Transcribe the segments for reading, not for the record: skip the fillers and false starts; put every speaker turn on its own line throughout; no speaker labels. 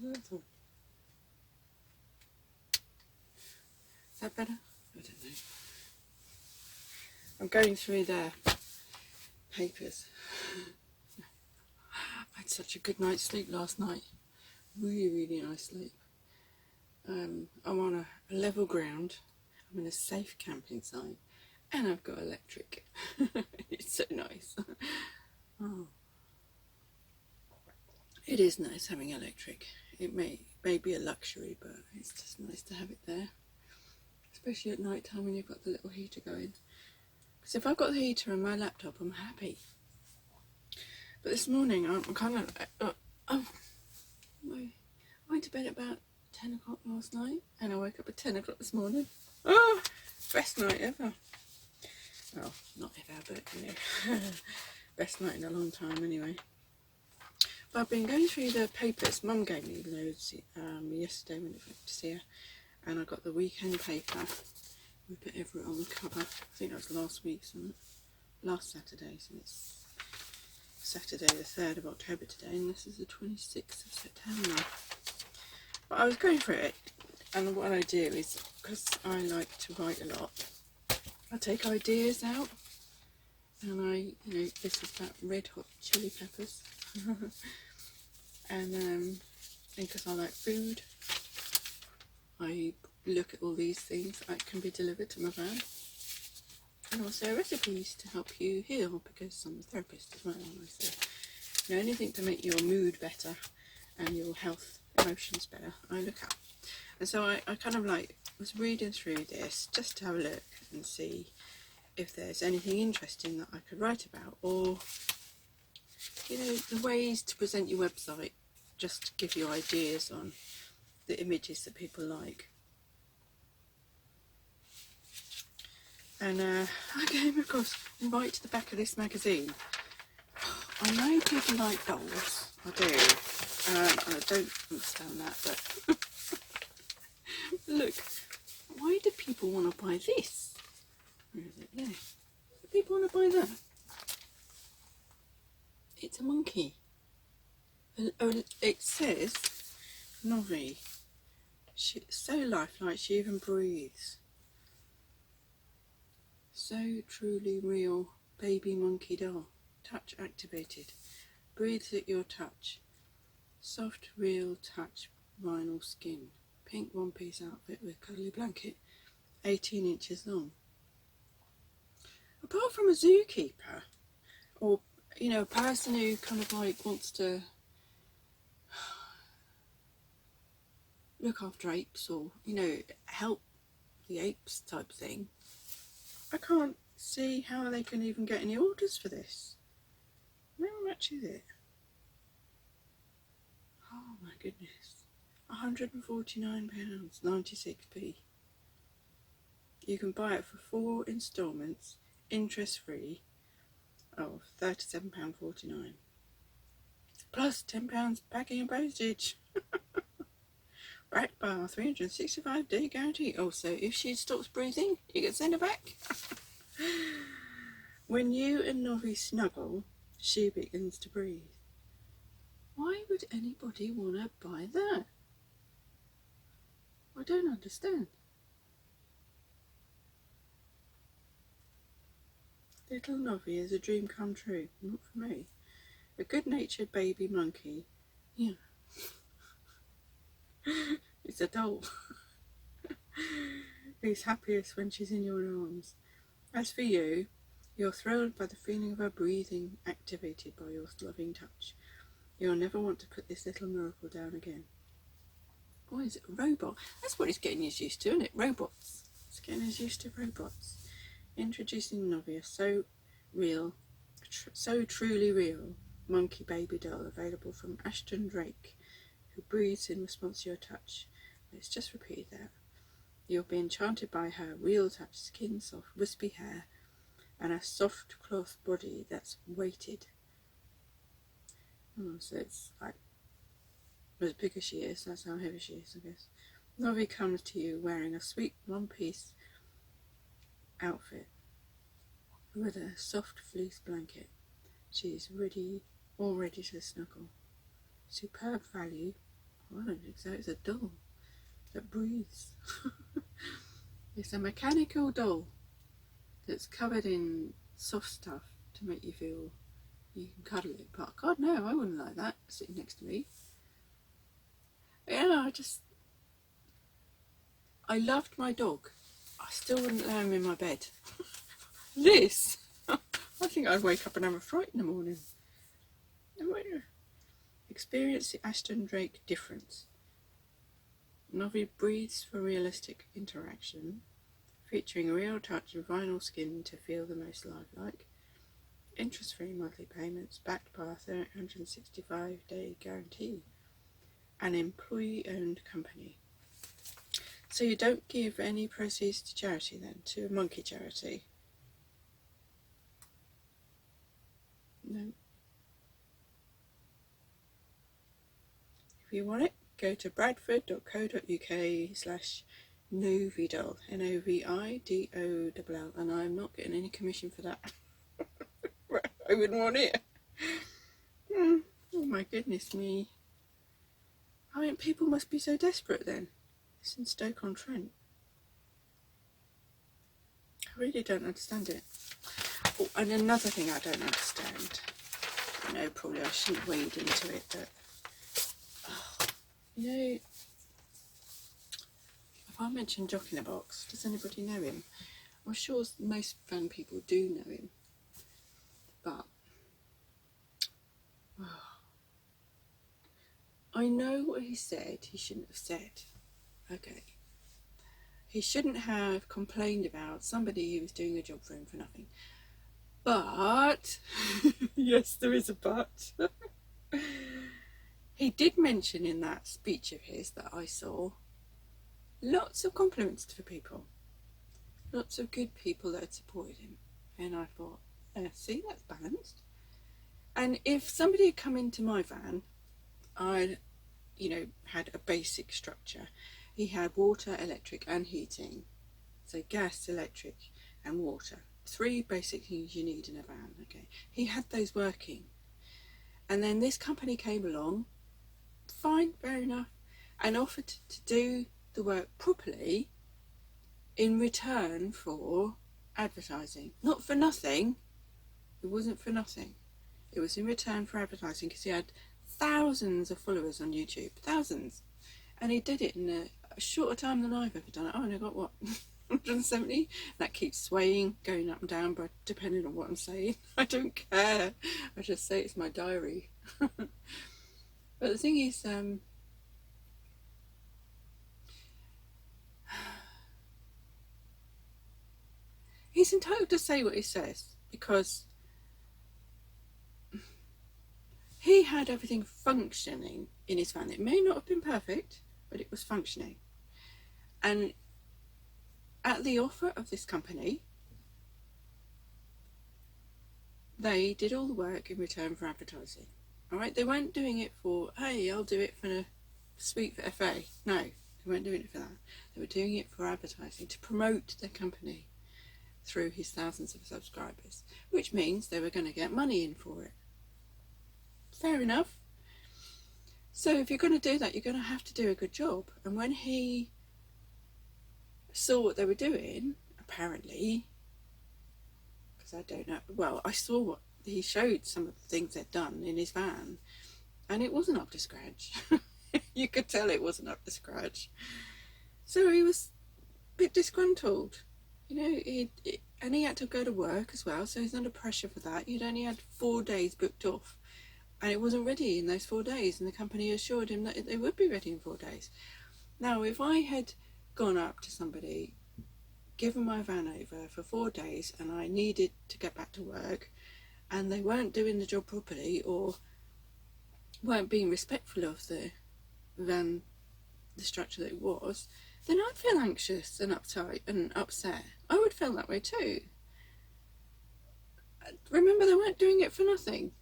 Is that better? I don't know. I'm going through their papers. I had such a good night's sleep last night. Really nice sleep. I'm on a level ground. I'm in a safe camping site, and I've got electric. It's so nice. Oh. It is nice having electric. It may be a luxury, but it's just nice to have it there, especially at night time when you've got the little heater going. Because if I've got the heater on my laptop, I'm happy. But this morning I'm kind of I went to bed at about 10 o'clock last night, and I woke up at 10 o'clock this morning. Oh, best night ever. Well, not ever, but you know, best night in a long time anyway. But I've been going through the papers. Mum gave me loads yesterday when I went to see her, and I got the weekend paper with Everett on the cover. I think that was last week, last Saturday, so it's Saturday the 3rd of October today, and this is the 26th of September. But I was going through it, and what I do is, because I like to write a lot, I take ideas out, and this is about red hot chili peppers. And because I like food, I look at all these things that can be delivered to my van, and also recipes to help you heal, because I'm a therapist as well, and I say, anything to make your mood better and your health, emotions better, I look at. And so I kind of was reading through this just to have a look and see if there's anything interesting that I could write about, or the ways to present your website, just to give you ideas on the images that people like. And I came across, right to the back of this magazine. I know people like dolls, I do, and I don't understand that, but look, why do people want to buy this? Where is it? There. Why do people want to buy that? It's a monkey. It says, Novi, so lifelike, she even breathes. So truly real baby monkey doll. Touch activated. Breathes at your touch. Soft, real touch vinyl skin. Pink one-piece outfit with cuddly blanket. 18 inches long. Apart from a zookeeper, or a person who kind of wants to look after apes, or help the apes type thing, I can't see how they can even get any orders for this. How much is it? Oh my goodness, £149, 96p. You can buy it for 4 instalments, interest free, of £37.49, plus £10 packing and postage. Backed by our 365-day guarantee. Also, if she stops breathing, you can send her back. When you and Novi snuggle, she begins to breathe. Why would anybody want to buy that? I don't understand. Little Novi is a dream come true. Not for me. A good-natured baby monkey. Yeah. It's a doll. Who's happiest when she's in your arms. As for you, you're thrilled by the feeling of her breathing, activated by your loving touch. You'll never want to put this little miracle down again. Why is it a robot? That's what it's getting us used to, isn't it? Robots. It's getting us used to robots. Introducing Novi, so real, so truly real monkey baby doll, available from Ashton Drake, who breathes in response to your touch. Let's just repeat that. You'll be enchanted by her real touch, skin soft, wispy hair, and a soft cloth body that's weighted. Oh, so it's as big as she is, that's how heavy she is, I guess. Novi comes to you wearing a sweet one-piece outfit with a soft fleece blanket. She is all ready to snuggle. Superb value I don't think so. It's a doll that breathes. It's a mechanical doll that's covered in soft stuff to make you feel you can cuddle it. But God, no, I wouldn't like that sitting next to me. Yeah, I loved my dog. I still wouldn't allow him in my bed. This, I think I'd wake up and have a fright in the morning. Experience the Ashton Drake difference. Novi breathes for realistic interaction, featuring real touch and vinyl skin to feel the most lifelike. Interest-free monthly payments backed by a 365-day guarantee. An employee-owned company. So you don't give any proceeds to charity then, to a monkey charity? No. If you want it, go to bradford.co.uk/novidol, Novidol, and I'm not getting any commission for that. I wouldn't want it. Oh my goodness me. I mean, people must be so desperate then. It's in Stoke-on-Trent. I really don't understand it. Oh, and another thing I don't understand. I know probably I shouldn't wade into it, but you know, if I mention Jock in a Box, does anybody know him? I'm sure most van people do know him, but I know what he said he shouldn't have said. Okay. He shouldn't have complained about somebody who was doing a job for him for nothing. But, yes, there is a but. He did mention in that speech of his that I saw lots of compliments to people. Lots of good people that had supported him. And I thought, see, that's balanced. And if somebody had come into my van, I'd, had a basic structure. He had water, electric and heating. So gas, electric and water. 3 basic things you need in a van, okay. He had those working. And then this company came along, fine, fair enough, and offered to do the work properly in return for advertising. Not for nothing. It wasn't for nothing. It was in return for advertising because he had thousands of followers on YouTube. Thousands. And he did it in a shorter time than I've ever done it. Oh, and I got what? 170? That keeps swaying, going up and down, but depending on what I'm saying. I don't care. I just say it's my diary. But the thing is, he's entitled to say what he says because he had everything functioning in his van. It may not have been perfect, but it was functioning. And at the offer of this company, they did all the work in return for advertising. Alright, they weren't doing it for, hey, I'll do it for a sweet for FA. No, they weren't doing it for that. They were doing it for advertising, to promote their company through his thousands of subscribers, which means they were going to get money in for it. Fair enough. So if you're going to do that, you're going to have to do a good job. And when he saw what they were doing, apparently, because I don't know, well, I saw what he showed, some of the things they'd done in his van, and it wasn't up to scratch. You could tell it wasn't up to scratch. So he was a bit disgruntled, and he had to go to work as well, so he's under pressure for that. He'd only had 4 days booked off, and it wasn't ready in those 4 days, and the company assured him that they would be ready in 4 days. Now, if I had gone up to somebody, given my van over for 4 days, and I needed to get back to work, and they weren't doing the job properly, or weren't being respectful of the van, the structure that it was, then I'd feel anxious and uptight and upset. I would feel that way too. Remember, they weren't doing it for nothing.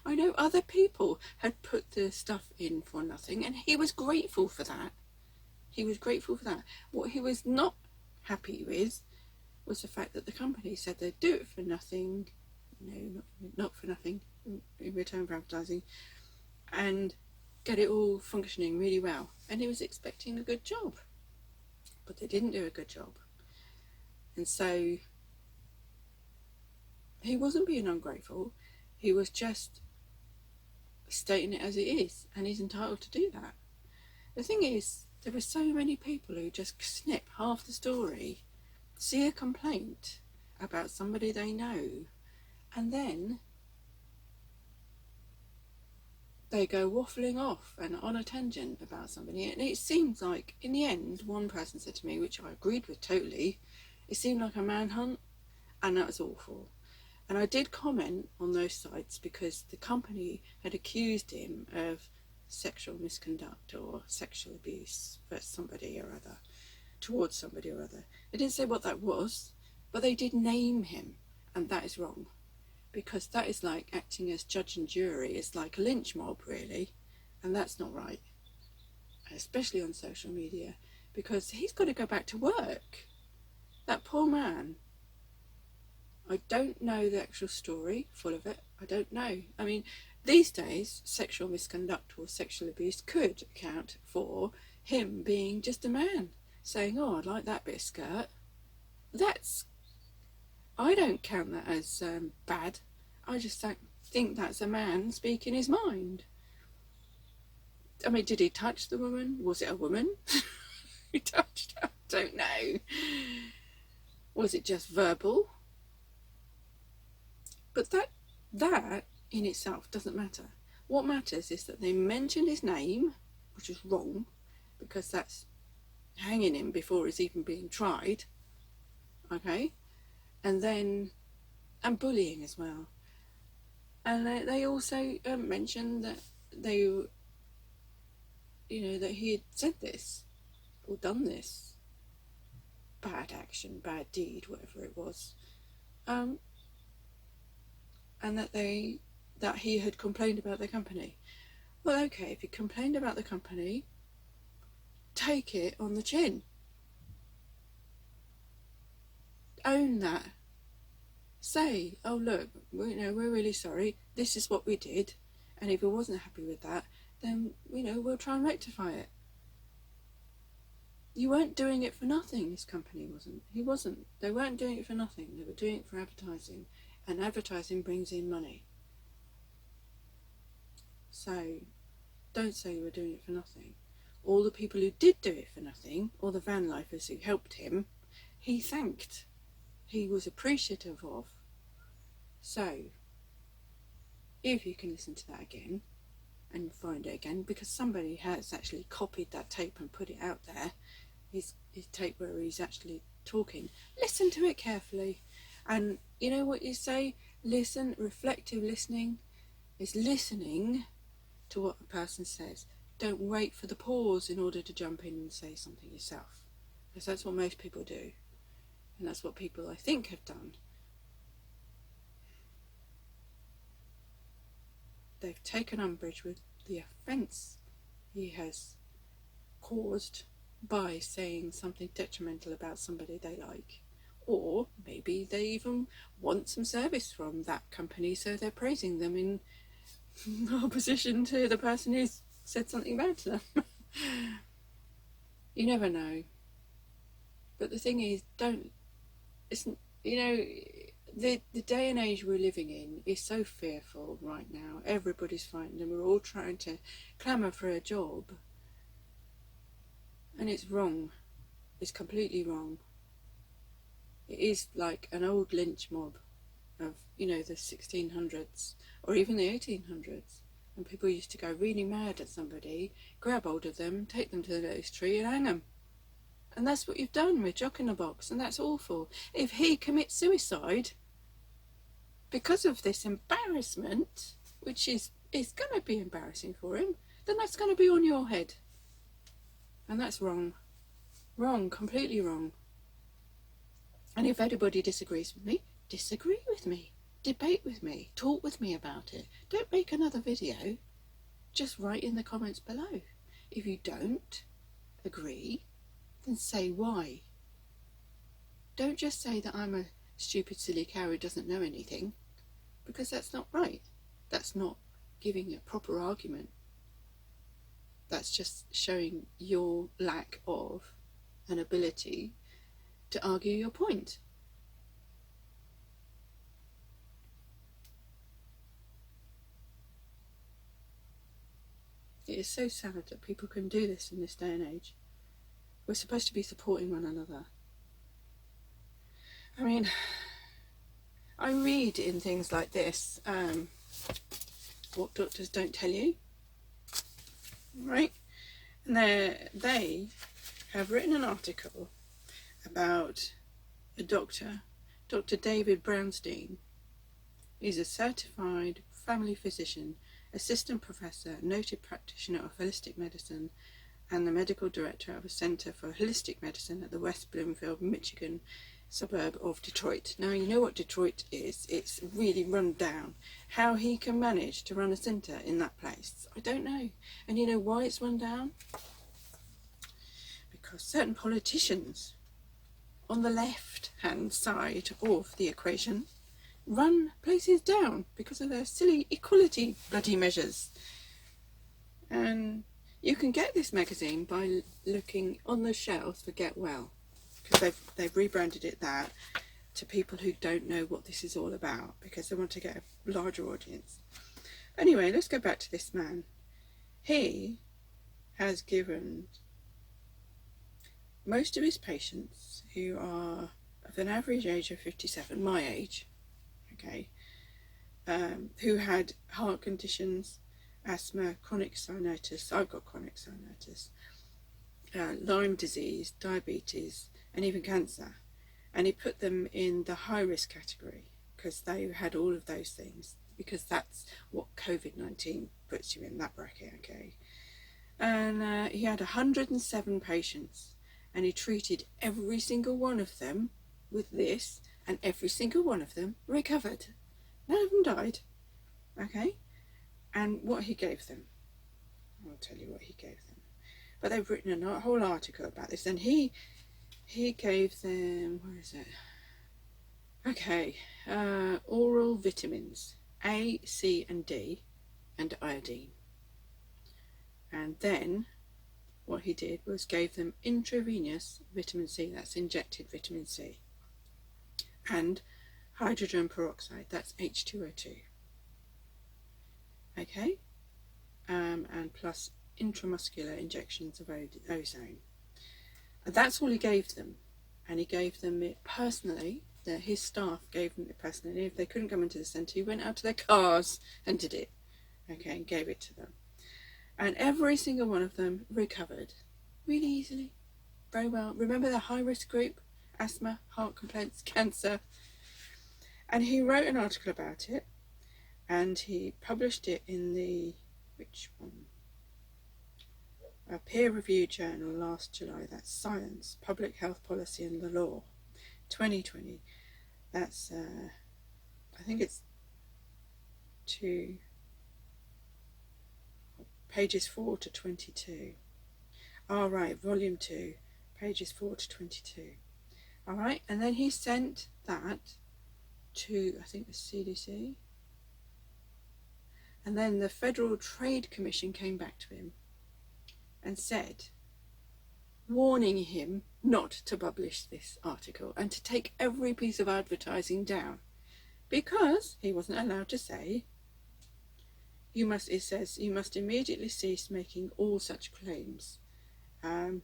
I know other people had put the stuff in for nothing, and he was grateful for that. He was grateful for that. What he was not happy with was the fact that the company said they'd do it for nothing. No, not for nothing, in return for advertising. And get it all functioning really well. And he was expecting a good job, but they didn't do a good job. And so he wasn't being ungrateful, he was just stating it as it is, and he's entitled to do that. The thing is, there are so many people who just snip half the story, see a complaint about somebody they know, and then they go waffling off and on a tangent about somebody. And it seems like, in the end, one person said to me, which I agreed with totally, it seemed like a manhunt, and that was awful. And I did comment on those sites because the company had accused him of sexual misconduct or sexual abuse for somebody or other, towards somebody or other. They didn't say what that was, but they did name him, and that is wrong, because that is like acting as judge and jury. It's like a lynch mob, really, and that's not right, especially on social media, because he's got to go back to work. That poor man. I don't know the actual story, full of it. I don't know. I mean, these days, sexual misconduct or sexual abuse could account for him being just a man, saying, oh, I'd like that bit of skirt. I don't count that as bad. I just don't think that's a man speaking his mind. I mean, did he touch the woman? Was it a woman he touched her? I don't know. Was it just verbal? But that in itself doesn't matter. What matters is that they mentioned his name, which is wrong, because that's hanging him before he's even being tried. Okay? And bullying as well. And they also mentioned that that he had said this or done this bad action, bad deed, whatever it was, and that he had complained about the company. Well, okay, if you complained about the company, take it on the chin. Own that. Say, oh look, we're really sorry, this is what we did, and if he wasn't happy with that, then we'll try and rectify it. You weren't doing it for nothing. This company wasn't. He wasn't. They weren't doing it for nothing. They were doing it for advertising, and advertising brings in money. So don't say you were doing it for nothing. All the people who did do it for nothing, all the van lifers who helped him, he thanked. He was appreciative of. So, if you can listen to that again and find it again, because somebody has actually copied that tape and put it out there, his tape where he's actually talking, listen to it carefully. And you know what you say? Listen. Reflective listening is listening to what the person says. Don't wait for the pause in order to jump in and say something yourself, because that's what most people do. And that's what people, I think, have done. They've taken umbrage with the offence he has caused by saying something detrimental about somebody they like. Or maybe they even want some service from that company, so they're praising them in opposition to the person who's said something bad to them. You never know. But the thing is, the day and age we're living in is so fearful right now. Everybody's frightened, and we're all trying to clamour for a job. And it's wrong. It's completely wrong. It is like an old lynch mob of, the 1600s or even the 1800s. And people used to go really mad at somebody, grab hold of them, take them to the nearest tree and hang them. And that's what you've done with Jock in the Box, and that's awful. If he commits suicide because of this embarrassment, which is going to be embarrassing for him, then that's going to be on your head. And that's wrong. Wrong, completely wrong. And if anybody disagrees with me, disagree with me. Debate with me. Talk with me about it. Don't make another video. Just write in the comments below. If you don't agree, then say why. Don't just say that I'm a stupid, silly cow who doesn't know anything, because that's not right. That's not giving a proper argument. that's just showing your lack of an ability to argue your point. It is so sad that people can do this in this day and age. We're supposed to be supporting one another. I mean, I read in things like this, what doctors don't tell you, right? And they have written an article about a doctor, Dr. David Brownstein. He's a certified family physician, assistant professor, noted practitioner of holistic medicine, and the medical director of a centre for holistic medicine at the West Bloomfield, Michigan suburb of Detroit. Now, you know what Detroit is. It's really run down. How he can manage to run a centre in that place, I don't know. And you know why it's run down? Because certain politicians on the left-hand side of the equation run places down because of their silly equality bloody measures. And you can get this magazine by looking on the shelves for Get Well, because they've rebranded it that to people who don't know what this is all about, because they want to get a larger audience. Anyway, let's go back to this man. He has given most of his patients, who are of an average age of 57, my age, okay, who had heart conditions, asthma, chronic sinusitis, I've got chronic sinusitis, Lyme disease, diabetes, and even cancer. And he put them in the high risk category because they had all of those things, because that's what COVID-19 puts you in, that bracket, okay. And he had 107 patients, and he treated every single one of them with this, and every single one of them recovered. None of them died, okay. And what he gave them, I'll tell you what he gave them. But they've written a whole article about this, and he gave them, where is it? Okay, oral vitamins A, C, and D, and iodine. And then what he did was gave them intravenous vitamin C, that's injected vitamin C, and hydrogen peroxide, that's H2O2. Okay, and plus intramuscular injections of ozone. And that's all he gave them, and he gave them it personally. His staff gave them it personally. If they couldn't come into the centre, he went out to their cars and did it, okay, and gave it to them. And every single one of them recovered really easily, very well. Remember the high risk group? Asthma, heart complaints, cancer. And he wrote an article about it, and he published it in the, which one? A peer-reviewed journal last July. That's Science, Public Health Policy and the Law, 2020. That's, I think it's pages 4 to 22. All right, volume 2, pages 4 to 22. All right, and then he sent that to, I think, the CDC. And then the Federal Trade Commission came back to him and said, warning him not to publish this article and to take every piece of advertising down, because he wasn't allowed to say, it says you must immediately cease making all such claims. And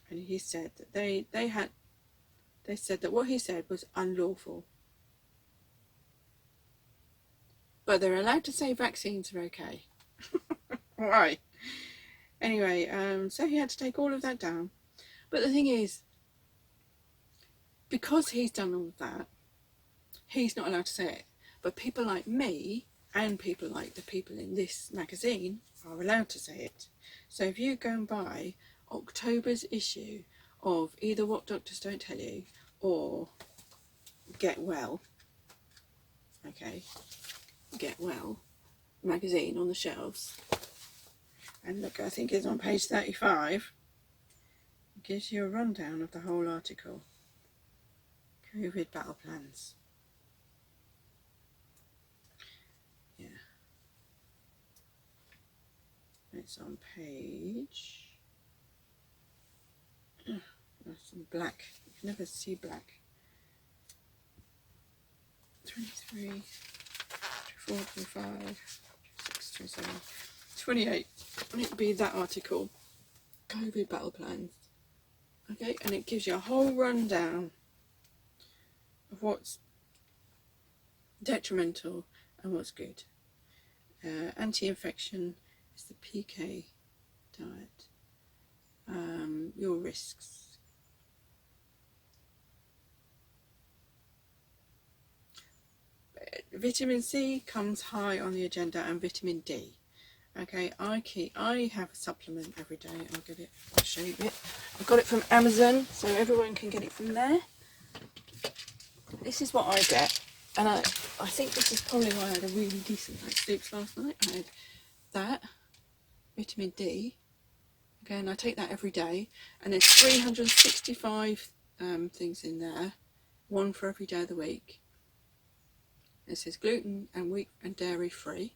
he said that they said that what he said was unlawful. But they're allowed to say vaccines are okay. Why? Anyway, so he had to take all of that down. But the thing is, because he's done all of that, he's not allowed to say it. But people like me, and people like the people in this magazine, are allowed to say it. So if you go and buy October's issue of either What Doctors Don't Tell You or Get Well, okay, Get Well magazine on the shelves, and look, I think it's on page 35, it gives you a rundown of the whole article. COVID battle plans. Yeah. it's on page, that's in black, you can never see black, 23, 24, 25, 26, 27, 28, and it'll be that article, COVID battle plans. Okay, and it gives you a whole rundown of what's detrimental and what's good. Anti-infection is the PK diet. Your risks. Vitamin C comes high on the agenda, and vitamin D. Okay, I have a supplement every day. I'll get it, I'll show you it. I've got it from Amazon, so everyone can get it from there. This is what I get, and I think this is probably why I had a really decent night's sleep last night. I had that, vitamin D, okay, and I take that every day, and there's 365 things in there, one for every day of the week. It says gluten and wheat and dairy free,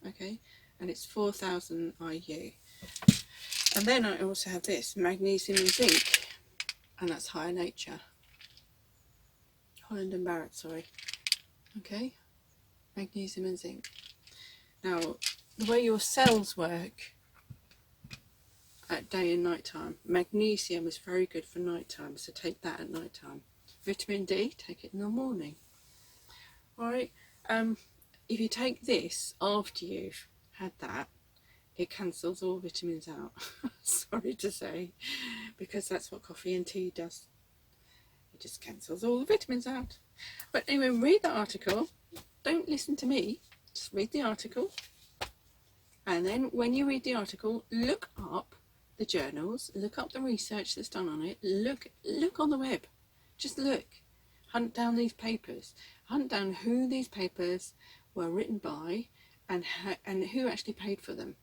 okay, and it's 4,000 IU. And then I also have this, magnesium and zinc, and that's higher nature. Holland and Barrett, sorry. Okay, magnesium and zinc. Now, the way your cells work at day and night time, magnesium is very good for night time, so take that at night time. Vitamin D, take it in the morning. Alright, if you take this after you've had that, it cancels all vitamins out. Sorry to say, because that's what coffee and tea does. It just cancels all the vitamins out. But anyway, read the article. Don't listen to me. Just read the article. And then when you read the article, look up the journals, look up the research that's done on it, look on the web. Just look. Hunt down these papers. Hunt down who these papers were written by and who actually paid for them.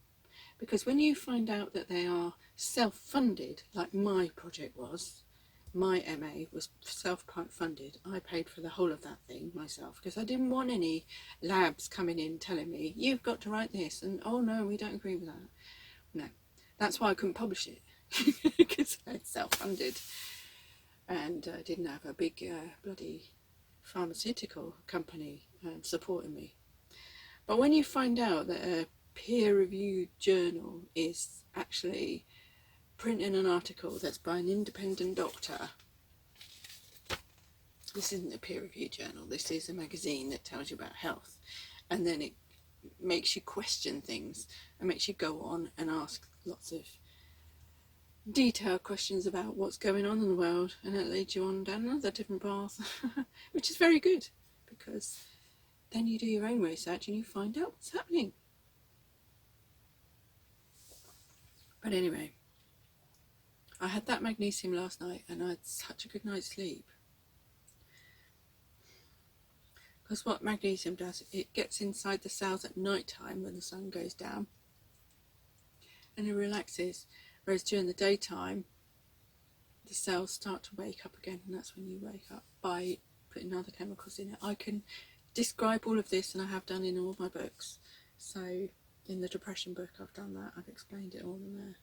Because when you find out that they are self-funded, like my project was, my MA was self-funded. I paid for the whole of that thing myself because I didn't want any labs coming in telling me, you've got to write this, and oh no, we don't agree with that. No, that's why I couldn't publish it, because I had self-funded and didn't have a big bloody pharmaceutical company supporting me. But when you find out that a peer-reviewed journal is actually printing an article that's by an independent doctor, this isn't a peer-reviewed journal, this is a magazine that tells you about health, and then it makes you question things and makes you go on and ask lots of detailed questions about what's going on in the world, and it leads you on down another different path, which is very good, because then you do your own research and you find out what's happening. But anyway, I had that magnesium last night and I had such a good night's sleep. Because what magnesium does, it gets inside the cells at night time when the sun goes down and it relaxes. Whereas during the daytime, the cells start to wake up again, and that's when you wake up by putting other chemicals in it. I can describe all of this, and I have done in all my books. So in the depression book, I've done that. I've explained it all in there.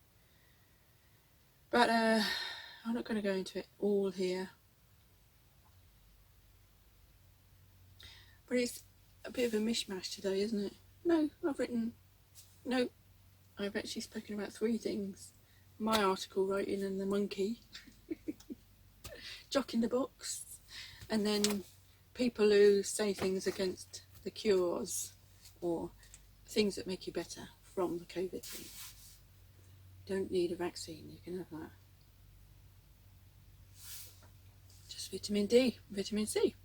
But I'm not going to go into it all here. But it's a bit of a mishmash today, isn't it? No, I've actually spoken about 3 things. My article writing and the monkey, Jock in the box, and then people who say things against the cures or things that make you better from the COVID thing. Don't need a vaccine, you can have that. Just vitamin D, vitamin C,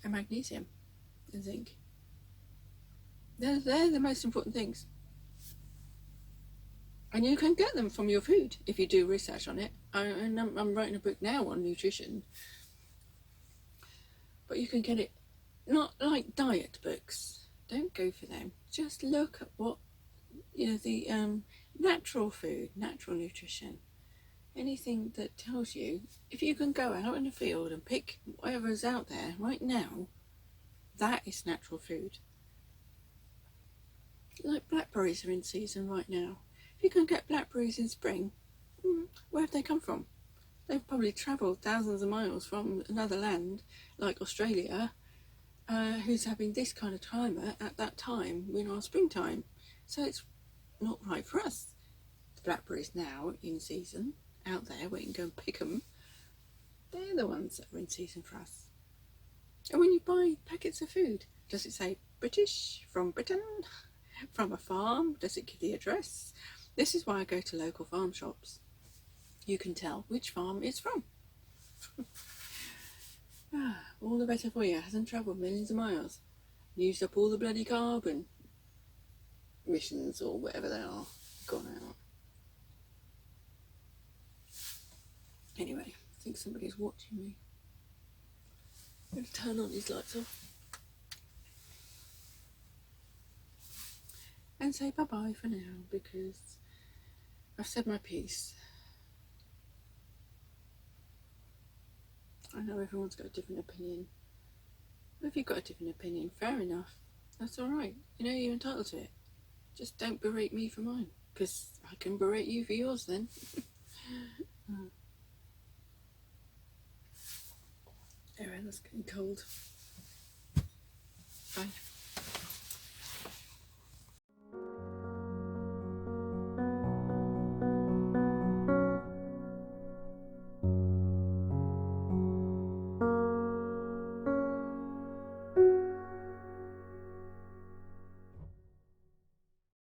and magnesium and zinc. They're the most important things. And you can get them from your food if you do research on it. I'm writing a book now on nutrition. But you can get it, not like diet books. Don't go for them. Just look at what, the natural food, natural nutrition. Anything that tells you, if you can go out in the field and pick whatever is out there right now, that is natural food. Like blackberries are in season right now. If you can get blackberries in spring, where have they come from? They've probably travelled thousands of miles from another land, like Australia, who's having this kind of climate at that time, in our springtime. So it's not right for us. The blackberries now in season, out there where you can go and pick them, they're the ones that are in season for us. And when you buy packets of food, does it say British, from Britain, from a farm? Does it give the address? This is why I go to local farm shops. You can tell which farm it's from. All the better for you. Hasn't travelled millions of miles. Used up all the bloody carbon emissions or whatever they are. Gone out. Anyway, I think somebody's watching me. I'm going to turn all these lights off. And say bye-bye for now, because I've said my piece. I know everyone's got a different opinion. But if you've got a different opinion, fair enough. That's alright. You know, you're entitled to it. Just don't berate me for mine, because I can berate you for yours then. Anyway, that's getting cold. Bye.